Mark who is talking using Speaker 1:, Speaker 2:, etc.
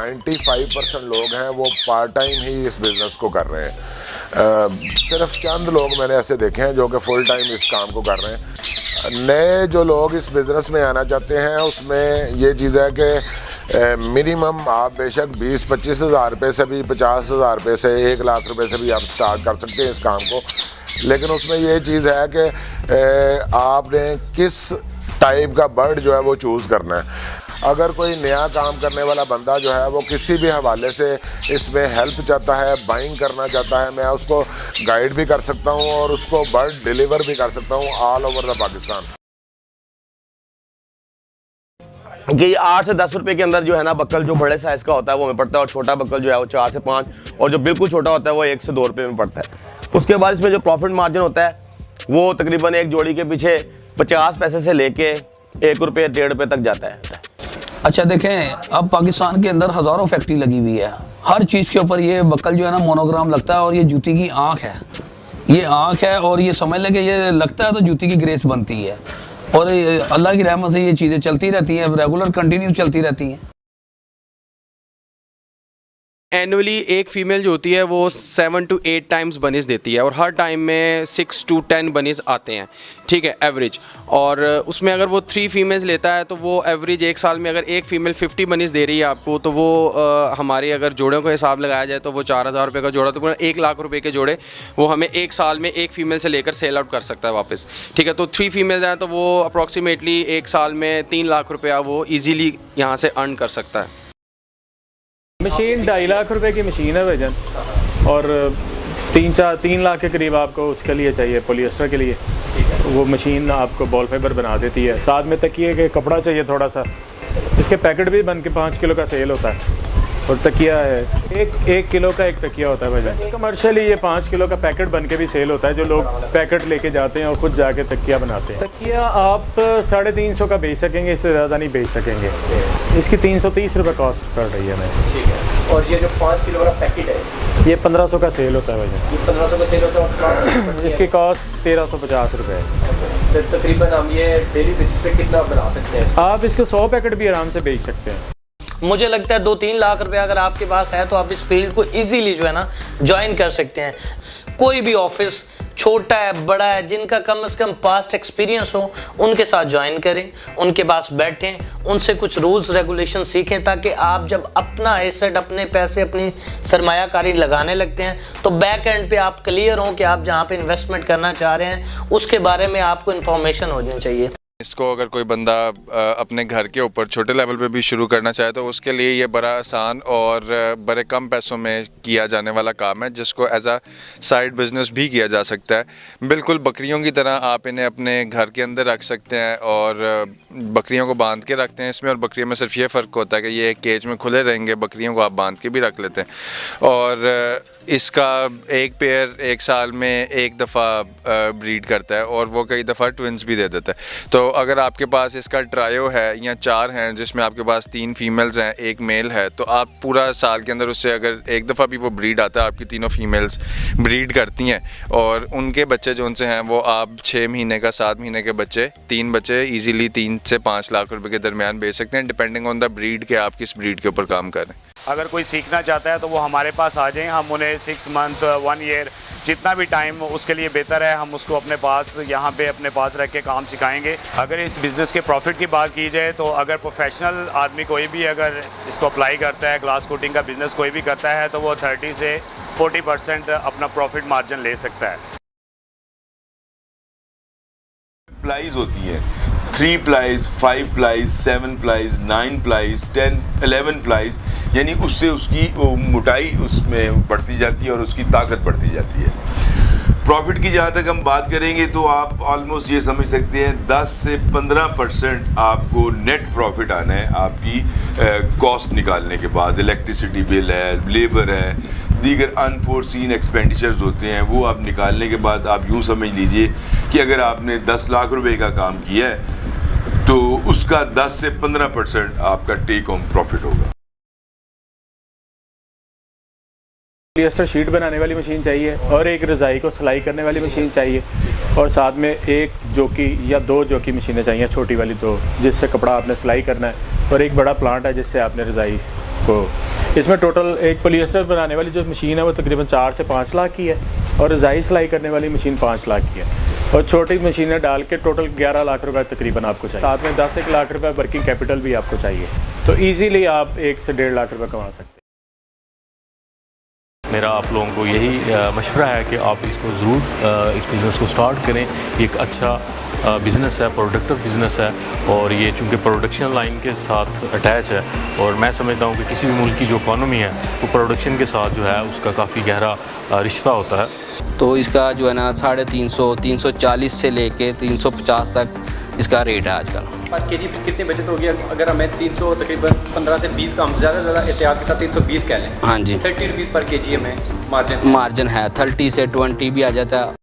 Speaker 1: 95% लोग हैं वो पार्ट टाइम ही इस बिज़नेस को कर रहे हैं। सिर्फ चंद लोग मैंने ऐसे देखे हैं जो कि फुल टाइम इस काम को कर रहे हैं। नए जो लोग इस बिज़नेस में आना चाहते हैं उसमें ये चीज़ है कि मिनिमम आप बेशक 20-25 हज़ार रुपये से भी 50 हज़ार रुपये से 1 लाख रुपये से भी आप स्टार्ट कर सकते हैं इस काम को। लेकिन उसमें ये चीज़ है कि आपने किस टाइप का बर्ड जो है वो चूज़ करना है। अगर कोई नया काम करने वाला बंदा जो है वो किसी भी हवाले से इसमें हेल्प चाहता है, बाइंग करना चाहता है, मैं उसको गाइड भी कर सकता हूँ और उसको बर्ड डिलीवर भी कर सकता हूँ ऑल ओवर द पाकिस्तान।
Speaker 2: कि 8 से 10 रुपए के अंदर जो है ना बक्कल जो बड़े साइज़ का होता है वो हमें पड़ता है, और छोटा बक्कल जो है वो 4 से 5, और जो बिल्कुल छोटा होता है वो 1 से 2 रुपये में पड़ता है। उसके बाद इसमें जो प्रॉफिट मार्जिन होता है वो तकरीबन एक जोड़ी के पीछे 50 पैसे से लेके 1 रुपये 1.5 रुपये तक जाता है।
Speaker 3: अच्छा देखें, अब पाकिस्तान के अंदर हज़ारों फैक्ट्री लगी हुई है, हर चीज़ के ऊपर ये बक्कल जो है ना मोनोग्राम लगता है, और ये जूती की आँख है, ये आँख है, और ये समझ लें कि ये लगता है तो जूती की ग्रेस बनती है, और अल्लाह की रहमत से ये चीज़ें चलती रहती हैं, रेगुलर कंटिन्यू चलती रहती हैं।
Speaker 4: एनुअली एक फ़ीमेल जो होती है वो 7 to 8 टाइम्स बनीज़ देती है, और हर टाइम में 6 to 10 बनीज़ आते हैं, ठीक है, एवरेज। और उसमें अगर वो 3 फीमेल्स लेता है तो वो एवरेज एक साल में अगर एक फ़ीमेल 50 बनीज़ दे रही है आपको, तो वो हमारे अगर जोड़ों का हिसाब लगाया जाए तो वो 4000 रुपये का जोड़ा, तो पूरा 1 लाख रुपये के जोड़े वो हमें एक साल में एक फ़ीमेल से लेकर सेल आउट कर सकता है वापस, ठीक है। तो 3 फीमेल्स हैं तो वो अप्रॉक्सीमेटली एक साल में 3 लाख रुपया वो ईज़िली यहाँ से अर्न कर सकता है।
Speaker 5: मशीन 2.5 लाख रुपए की मशीन है भाईजान, और 3 लाख के करीब आपको उसके लिए चाहिए, पॉलिएस्टर के लिए। वो मशीन आपको बॉल फाइबर बना देती है। साथ में तकिए के कपड़ा चाहिए थोड़ा सा, इसके पैकेट भी बन के 5 किलो का सेल होता है, और तकिया है 1 किलो का एक तकिया होता है भाईजान। कमर्शियली ये 5 किलो का पैकेट बन के भी सेल होता है, जो लोग पैकेट लेके जाते हैं और खुद जाके तकिया बनाते हैं। तकिया आप 350 का बेच सकेंगे, इससे ज़्यादा नहीं बेच सकेंगे। इसकी 330 रुपये कॉस्ट पड़ रही है हमें, ठीक है।
Speaker 6: और ये जो 5 किलो का पैकेट है
Speaker 5: ये 1500 का सेल होता है भाईजान।
Speaker 6: ये 1500 का सेल होता है,
Speaker 5: इसकी कॉस्ट 1350 रुपये है।
Speaker 6: तो तकरीबन हम ये डेली बेसिस पे कितना बना सकते हैं?
Speaker 5: आप इसके 100 पैकेट भी आराम से बेच सकते हैं।
Speaker 7: मुझे लगता है 2-3 लाख रुपए अगर आपके पास है तो आप इस फील्ड को इजीली जो है ना ज्वाइन कर सकते हैं। कोई भी ऑफिस छोटा है बड़ा है, जिनका कम से कम पास्ट एक्सपीरियंस हो उनके साथ ज्वाइन करें, उनके पास बैठें, उनसे कुछ रूल्स रेगुलेशन सीखें, ताकि आप जब अपना एसेट, अपने पैसे, अपनी सरमायाकारी लगाने लगते हैं तो बैक एंड पे आप क्लियर हों कि आप जहाँ पे इन्वेस्टमेंट करना चाह रहे हैं उसके बारे में आपको इन्फॉर्मेशन होनी चाहिए।
Speaker 8: इसको अगर कोई बंदा अपने घर के ऊपर छोटे लेवल पे भी शुरू करना चाहे तो उसके लिए ये बड़ा आसान और बड़े कम पैसों में किया जाने वाला काम है, जिसको एज अ साइड बिज़नेस भी किया जा सकता है। बिल्कुल बकरियों की तरह आप इन्हें अपने घर के अंदर रख सकते हैं और बकरियों को बांध के रखते हैं इसमें, और बकरियों में सिर्फ ये फ़र्क होता है कि ये एक केज में खुले रहेंगे, बकरियों को आप बांध के भी रख लेते हैं। और इसका एक पेयर एक साल में एक दफ़ा ब्रीड करता है, और वो कई दफ़ा ट्विंस भी दे देता है। तो अगर आपके पास इसका ट्रायो है या 4 हैं, जिसमें आपके पास 3 फीमेल्स हैं 1 मेल है, तो आप पूरा साल के अंदर उससे अगर एक दफ़ा भी वो ब्रीड आता है, आपकी तीनों फीमेल्स ब्रीड करती हैं, और उनके बच्चे जो उनसे हैं वो आप 6 महीने का 7 महीने के बच्चे 3 बच्चे ईजीली 3 से 5 लाख रुपए के दरमियान बेच सकते हैं, डिपेंडिंग ऑन द ब्रीड के आप किस ब्रीड के ऊपर काम कर रहे हैं।
Speaker 9: अगर कोई सीखना चाहता है तो वो हमारे पास आ जाएं, हम उन्हें 6 मंथ 1 ईयर जितना भी टाइम उसके लिए बेहतर है, हम उसको अपने पास यहाँ पे अपने पास रख के काम सिखाएंगे। अगर इस बिज़नेस के प्रॉफिट की बात की जाए तो अगर प्रोफेशनल आदमी कोई भी अगर इसको अप्लाई करता है, ग्लास कोटिंग का बिज़नेस कोई भी करता है, तो वो 30 से 40% अपना प्रॉफिट मार्जिन ले सकता है।
Speaker 10: प्लाईज होती हैं 3 plies, 5 plies, 7 plies, 9 plies, 10, 11 plies, यानी उससे उसकी मोटाई उसमें बढ़ती जाती है और उसकी ताकत बढ़ती जाती है। प्रॉफिट की जहाँ तक हम बात करेंगे तो आप ऑलमोस्ट ये समझ सकते हैं 10 से 15% आपको नेट प्रॉफिट आना है आपकी कॉस्ट निकालने के बाद। इलेक्ट्रिसिटी बिल है, लेबर है, दीगर अनफोर्सीन एक्सपेंडिचर्स होते हैं, वो आप निकालने के बाद आप यूँ समझ लीजिए कि अगर आपने 10 लाख रुपए का काम किया है तो उसका 10 से 15% आपका टेक होम प्रॉफिट होगा।
Speaker 5: पॉलिएस्टर शीट बनाने वाली मशीन चाहिए, और एक रज़ाई को सिलाई करने वाली मशीन चाहिए, और साथ में 1 जोकी या 2 जोकी मशीनें चाहिए, छोटी वाली 2, जिससे कपड़ा आपने सिलाई करना है, और एक बड़ा प्लांट है जिससे आपने रज़ाई आपको इसमें टोटल एक पॉलिएस्टर बनाने वाली जो मशीन है वो तकरीबन 4 से 5 लाख की है, और रज़ाई सिलाई करने वाली मशीन 5 लाख की है, और छोटी मशीनें डाल के टोटल 11 लाख रुपए तकरीबन आपको चाहिए। साथ में 10-1 लाख रुपए वर्किंग कैपिटल भी आपको चाहिए, तो ईजीली आप 1 से 1.5 लाख रुपए कमा सकते हैं।
Speaker 11: मेरा आप लोगों को यही मशवरा है कि आप इसको ज़रूर इस बिज़नेस को स्टार्ट करें। ये एक अच्छा बिज़नेस है, प्रोडक्टिव बिज़नेस है, और ये चूँकि प्रोडक्शन लाइन के साथ अटैच है, और मैं समझता हूँ कि किसी भी मुल्क की जो इकॉनमी है वो प्रोडक्शन के साथ जो है उसका काफ़ी गहरा रिश्ता होता है।
Speaker 12: तो इसका जो है ना 350, 340 से लेके 350 तक इसका रेट है आजकल।
Speaker 6: पर केजी कितनी बचत होगी अगर हमें 300 तकरीबन 15 से 20 का हम ज़्यादा एहतियात के साथ 320 कह लें?
Speaker 12: हाँ जी,
Speaker 6: 30 रुपीज़ पर केजी हमें मार्जिन
Speaker 12: मार्जिन है, 30 से 20 भी आ जाता है।